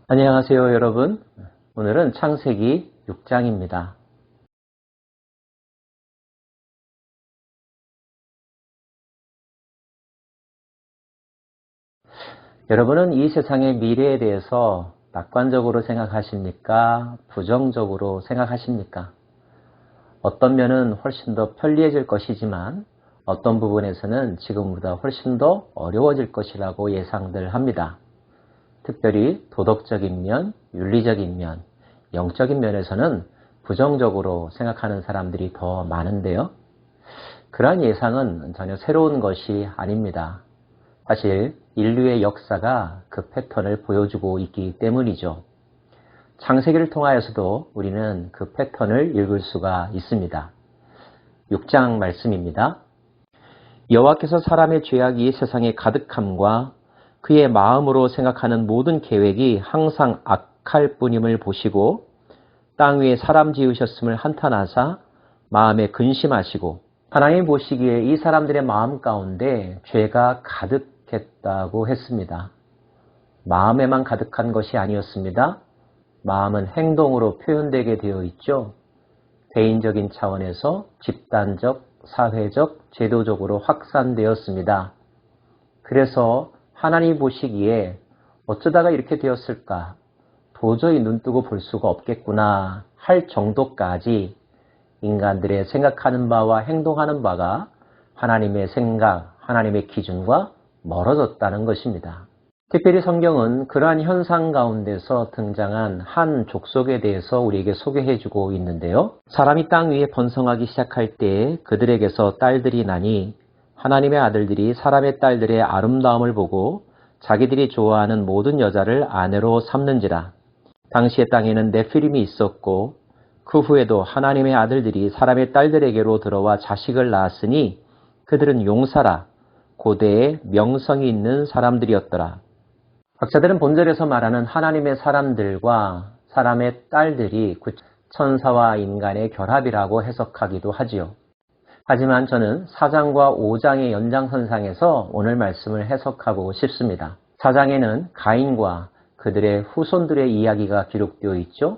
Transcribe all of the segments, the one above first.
안녕하세요, 여러분. 오늘은 창세기 6장입니다. 여러분은 이 세상의 미래에 대해서 낙관적으로 생각하십니까? 부정적으로 생각하십니까? 어떤 면은 훨씬 더 편리해질 것이지만 어떤 부분에서는 지금보다 훨씬 더 어려워질 것이라고 예상들 합니다. 특별히 도덕적인 면, 윤리적인 면, 영적인 면에서는 부정적으로 생각하는 사람들이 더 많은데요. 그러한 예상은 전혀 새로운 것이 아닙니다. 사실 인류의 역사가 그 패턴을 보여주고 있기 때문이죠. 창세기를 통하여서도 우리는 그 패턴을 읽을 수가 있습니다. 6장 말씀입니다. 여호와께서 사람의 죄악이 세상에 가득함과 그의 마음으로 생각하는 모든 계획이 항상 악할 뿐임을 보시고 땅 위에 사람 지으셨음을 한탄하사 마음에 근심하시고 하나님 보시기에 이 사람들의 마음 가운데 죄가 가득했다고 했습니다. 마음에만 가득한 것이 아니었습니다. 마음은 행동으로 표현되게 되어 있죠. 개인적인 차원에서 집단적, 사회적, 제도적으로 확산되었습니다. 그래서 하나님 보시기에 어쩌다가 이렇게 되었을까? 도저히 눈뜨고 볼 수가 없겠구나 할 정도까지 인간들의 생각하는 바와 행동하는 바가 하나님의 생각, 하나님의 기준과 멀어졌다는 것입니다. 특별히 성경은 그러한 현상 가운데서 등장한 한 족속에 대해서 우리에게 소개해주고 있는데요. 사람이 땅 위에 번성하기 시작할 때 그들에게서 딸들이 나니 하나님의 아들들이 사람의 딸들의 아름다움을 보고 자기들이 좋아하는 모든 여자를 아내로 삼는지라. 당시의 땅에는 네피림이 있었고 그 후에도 하나님의 아들들이 사람의 딸들에게로 들어와 자식을 낳았으니 그들은 용사라 고대에 명성이 있는 사람들이었더라. 학자들은 본절에서 말하는 하나님의 사람들과 사람의 딸들이 천사와 인간의 결합이라고 해석하기도 하지요. 하지만 저는 4장과 5장의 연장선상에서 오늘 말씀을 해석하고 싶습니다. 4장에는 가인과 그들의 후손들의 이야기가 기록되어 있죠.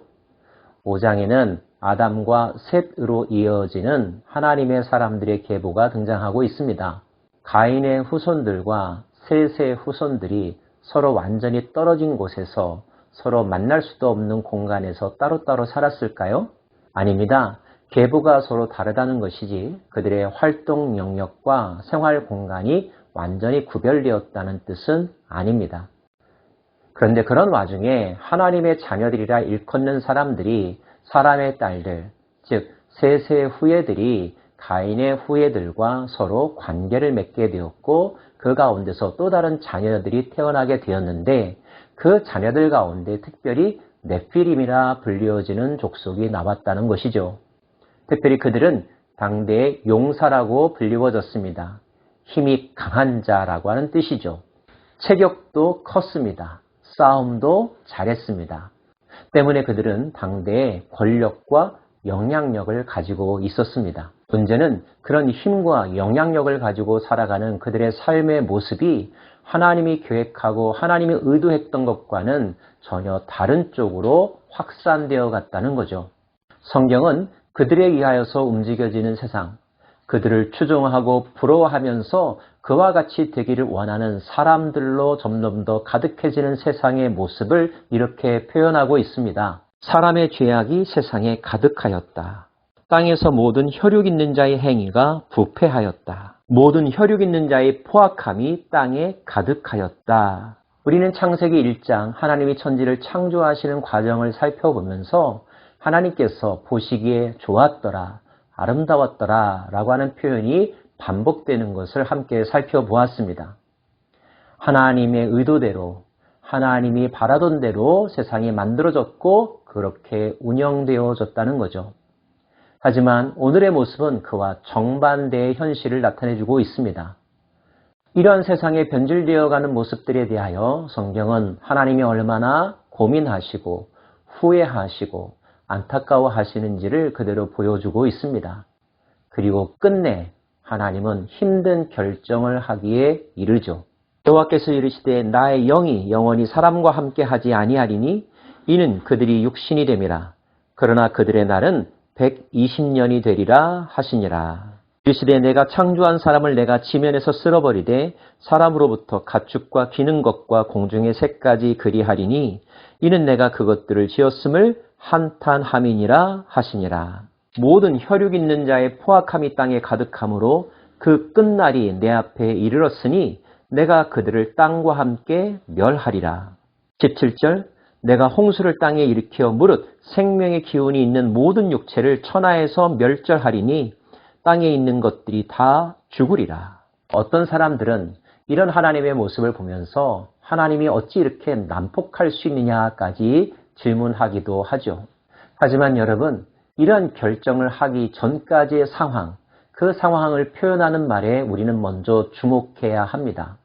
5장에는 아담과 셋으로 이어지는 하나님의 사람들의 계보가 등장하고 있습니다. 가인의 후손들과 셋의 후손들이 서로 완전히 떨어진 곳에서 서로 만날 수도 없는 공간에서 따로따로 살았을까요? 아닙니다. 계보가 서로 다르다는 것이지 그들의 활동 영역과 생활 공간이 완전히 구별되었다는 뜻은 아닙니다. 그런데 그런 와중에 하나님의 자녀들이라 일컫는 사람들이 사람의 딸들, 즉 셋의 후예들이 가인의 후예들과 서로 관계를 맺게 되었고 그 가운데서 또 다른 자녀들이 태어나게 되었는데 그 자녀들 가운데 특별히 네피림이라 불리어지는 족속이 나왔다는 것이죠. 특별히 그들은 당대의 용사라고 불리워졌습니다. 힘이 강한 자라고 하는 뜻이죠. 체격도 컸습니다. 싸움도 잘했습니다. 때문에 그들은 당대의 권력과 영향력을 가지고 있었습니다. 문제는 그런 힘과 영향력을 가지고 살아가는 그들의 삶의 모습이 하나님이 계획하고 하나님이 의도했던 것과는 전혀 다른 쪽으로 확산되어 갔다는 거죠. 성경은 그들에 의하여서 움직여지는 세상, 그들을 추종하고 부러워하면서 그와 같이 되기를 원하는 사람들로 점점 더 가득해지는 세상의 모습을 이렇게 표현하고 있습니다. 사람의 죄악이 세상에 가득하였다. 땅에서 모든 혈육 있는 자의 행위가 부패하였다. 모든 혈육 있는 자의 포악함이 땅에 가득하였다. 우리는 창세기 1장 하나님이 천지를 창조하시는 과정을 살펴보면서 하나님께서 보시기에 좋았더라, 아름다웠더라 라고 하는 표현이 반복되는 것을 함께 살펴보았습니다. 하나님의 의도대로 하나님이 바라던 대로 세상이 만들어졌고 그렇게 운영되어졌다는 거죠. 하지만 오늘의 모습은 그와 정반대의 현실을 나타내주고 있습니다. 이러한 세상에 변질되어가는 모습들에 대하여 성경은 하나님이 얼마나 고민하시고 후회하시고 안타까워하시는지를 그대로 보여주고 있습니다. 그리고 끝내 하나님은 힘든 결정을 하기에 이르죠. 여호와께서 이르시되 나의 영이 영원히 사람과 함께 하지 아니하리니 이는 그들이 육신이 됨이라. 그러나 그들의 날은 120년이 되리라 하시니라. 이르시되 내가 창조한 사람을 내가 지면에서 쓸어버리되 사람으로부터 가축과 기는 것과 공중의 새까지 그리하리니 이는 내가 그것들을 지었음을 한탄함이니라 하시니라. 모든 혈육 있는 자의 포악함이 땅에 가득함으로 그 끝날이 내 앞에 이르렀으니 내가 그들을 땅과 함께 멸하리라. 17절 내가 홍수를 땅에 일으켜 무릇 생명의 기운이 있는 모든 육체를 천하에서 멸절하리니 땅에 있는 것들이 다 죽으리라. 어떤 사람들은 이런 하나님의 모습을 보면서 하나님이 어찌 이렇게 난폭할 수 있느냐까지 질문하기도 하죠. 하지만 여러분, 이런 결정을 하기 전까지의 상황, 그 상황을 표현하는 말에 우리는 먼저 주목해야 합니다.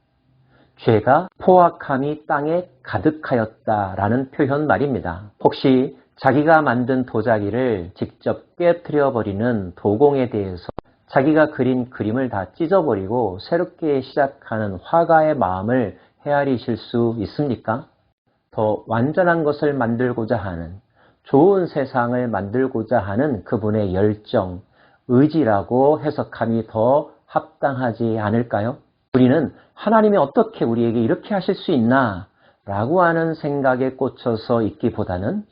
죄가 포악함이 땅에 가득하였다라는 표현 말입니다. 혹시 자기가 만든 도자기를 직접 깨트려 버리는 도공에 대해서 자기가 그린 그림을 다 찢어버리고 새롭게 시작하는 화가의 마음을 헤아리실 수 있습니까? 더 완전한 것을 만들고자 하는, 좋은 세상을 만들고자 하는 그분의 열정, 의지라고 해석함이 더 합당하지 않을까요? 우리는 하나님이 어떻게 우리에게 이렇게 하실 수 있나? 라고 하는 생각에 꽂혀서 있기보다는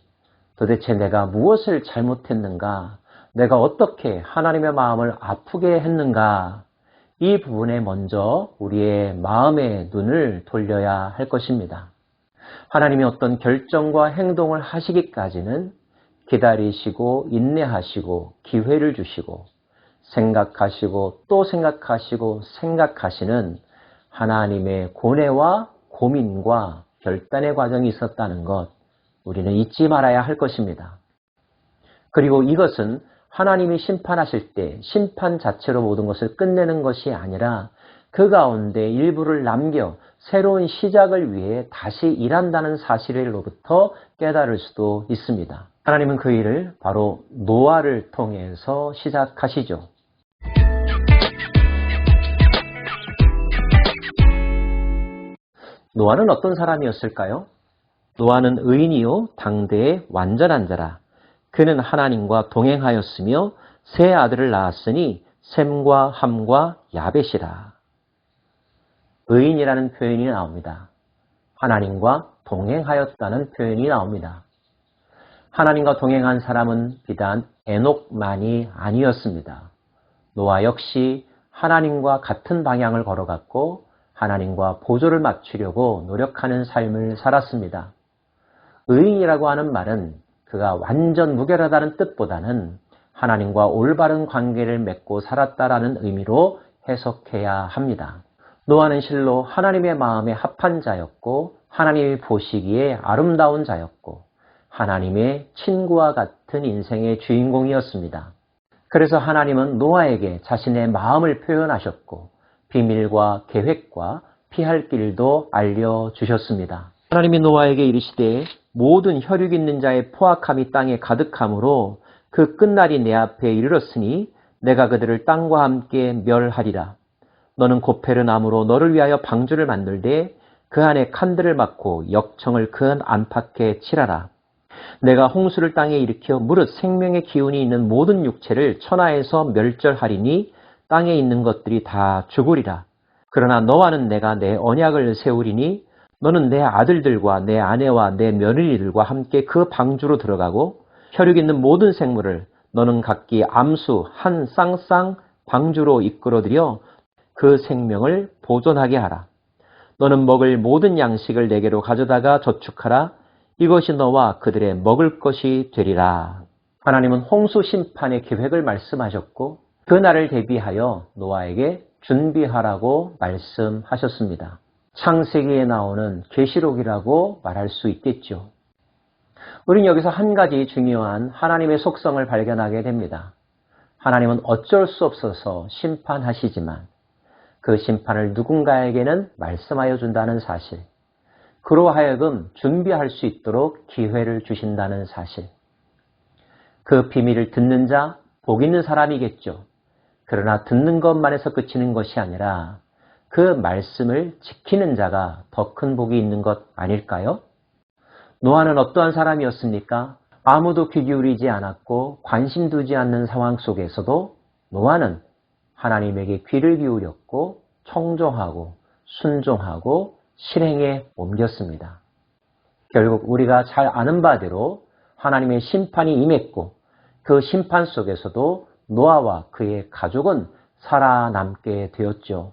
도대체 내가 무엇을 잘못했는가? 내가 어떻게 하나님의 마음을 아프게 했는가? 이 부분에 먼저 우리의 마음의 눈을 돌려야 할 것입니다. 하나님이 어떤 결정과 행동을 하시기까지는 기다리시고 인내하시고 기회를 주시고 생각하시고 또 생각하시고 생각하시는 하나님의 고뇌와 고민과 결단의 과정이 있었다는 것, 우리는 잊지 말아야 할 것입니다. 그리고 이것은 하나님이 심판하실 때 심판 자체로 모든 것을 끝내는 것이 아니라 그 가운데 일부를 남겨 새로운 시작을 위해 다시 일한다는 사실로부터 깨달을 수도 있습니다. 하나님은 그 일을 바로 노아를 통해서 시작하시죠. 노아는 어떤 사람이었을까요? 노아는 의인이요 당대의 완전한 자라. 그는 하나님과 동행하였으며 세 아들을 낳았으니 셈과 함과 야벳이라. 의인이라는 표현이 나옵니다. 하나님과 동행하였다는 표현이 나옵니다. 하나님과 동행한 사람은 비단 에녹만이 아니었습니다. 노아 역시 하나님과 같은 방향을 걸어갔고 하나님과 보조를 맞추려고 노력하는 삶을 살았습니다. 의인이라고 하는 말은 그가 완전 무결하다는 뜻보다는 하나님과 올바른 관계를 맺고 살았다라는 의미로 해석해야 합니다. 노아는 실로 하나님의 마음에 합한 자였고 하나님이 보시기에 아름다운 자였고 하나님의 친구와 같은 인생의 주인공이었습니다. 그래서 하나님은 노아에게 자신의 마음을 표현하셨고 비밀과 계획과 피할 길도 알려주셨습니다. 하나님이 노아에게 이르시되 모든 혈육 있는 자의 포악함이 땅에 가득함으로 그 끝날이 내 앞에 이르렀으니 내가 그들을 땅과 함께 멸하리라. 너는 고페르 나무로 너를 위하여 방주를 만들되 그 안에 칸들을 막고 역청을 그 안팎에 칠하라. 내가 홍수를 땅에 일으켜 무릇 생명의 기운이 있는 모든 육체를 천하에서 멸절하리니 땅에 있는 것들이 다 죽으리라. 그러나 너와는 내가 내 언약을 세우리니 너는 내 아들들과 내 아내와 내 며느리들과 함께 그 방주로 들어가고 혈육 있는 모든 생물을 너는 각기 암수 한 쌍쌍 방주로 이끌어들여 그 생명을 보존하게 하라. 너는 먹을 모든 양식을 내게로 가져다가 저축하라. 이것이 너와 그들의 먹을 것이 되리라. 하나님은 홍수 심판의 계획을 말씀하셨고 그 날을 대비하여 노아에게 준비하라고 말씀하셨습니다. 창세기에 나오는 계시록이라고 말할 수 있겠죠. 우리는 여기서 한 가지 중요한 하나님의 속성을 발견하게 됩니다. 하나님은 어쩔 수 없어서 심판하시지만 그 심판을 누군가에게는 말씀하여 준다는 사실, 그로 하여금 준비할 수 있도록 기회를 주신다는 사실. 그 비밀을 듣는 자, 복 있는 사람이겠죠. 그러나 듣는 것만 해서 그치는 것이 아니라 그 말씀을 지키는 자가 더 큰 복이 있는 것 아닐까요? 노아는 어떠한 사람이었습니까? 아무도 귀 기울이지 않았고 관심 두지 않는 상황 속에서도 노아는 하나님에게 귀를 기울였고 청종하고 순종하고 실행에 옮겼습니다. 결국 우리가 잘 아는 바대로 하나님의 심판이 임했고 그 심판 속에서도 노아와 그의 가족은 살아남게 되었죠.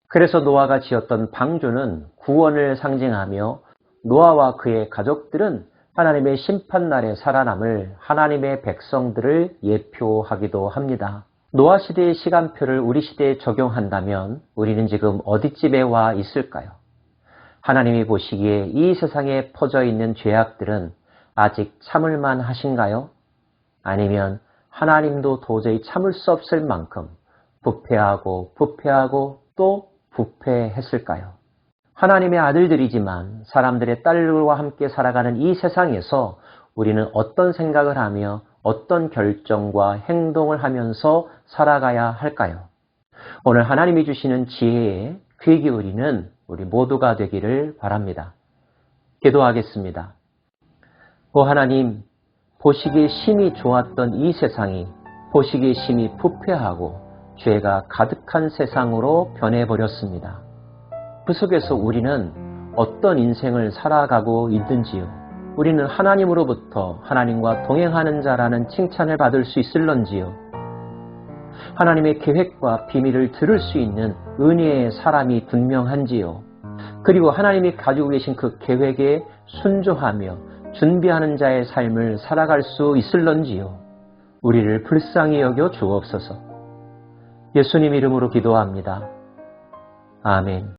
그래서 노아가 지었던 방주는 구원을 상징하며 노아와 그의 가족들은 하나님의 심판날에 살아남을 하나님의 백성들을 예표하기도 합니다. 노아 시대의 시간표를 우리 시대에 적용한다면 우리는 지금 어디쯤에 와 있을까요? 하나님이 보시기에 이 세상에 퍼져 있는 죄악들은 아직 참을만 하신가요? 아니면 하나님도 도저히 참을 수 없을 만큼 부패하고 또 부패했을까요? 하나님의 아들들이지만 사람들의 딸들과 함께 살아가는 이 세상에서 우리는 어떤 생각을 하며 어떤 결정과 행동을 하면서 살아가야 할까요? 오늘 하나님이 주시는 지혜에 귀 기울이는 우리 모두가 되기를 바랍니다. 기도하겠습니다. 오 하나님, 보시기에 심히 좋았던 이 세상이 보시기에 심히 부패하고 죄가 가득한 세상으로 변해버렸습니다. 그 속에서 우리는 어떤 인생을 살아가고 있는지요? 우리는 하나님으로부터 하나님과 동행하는 자라는 칭찬을 받을 수 있을런지요? 하나님의 계획과 비밀을 들을 수 있는 은혜의 사람이 분명한지요? 그리고 하나님이 가지고 계신 그 계획에 순종하며 준비하는 자의 삶을 살아갈 수 있을런지요? 우리를 불쌍히 여겨 주옵소서. 예수님 이름으로 기도합니다. 아멘.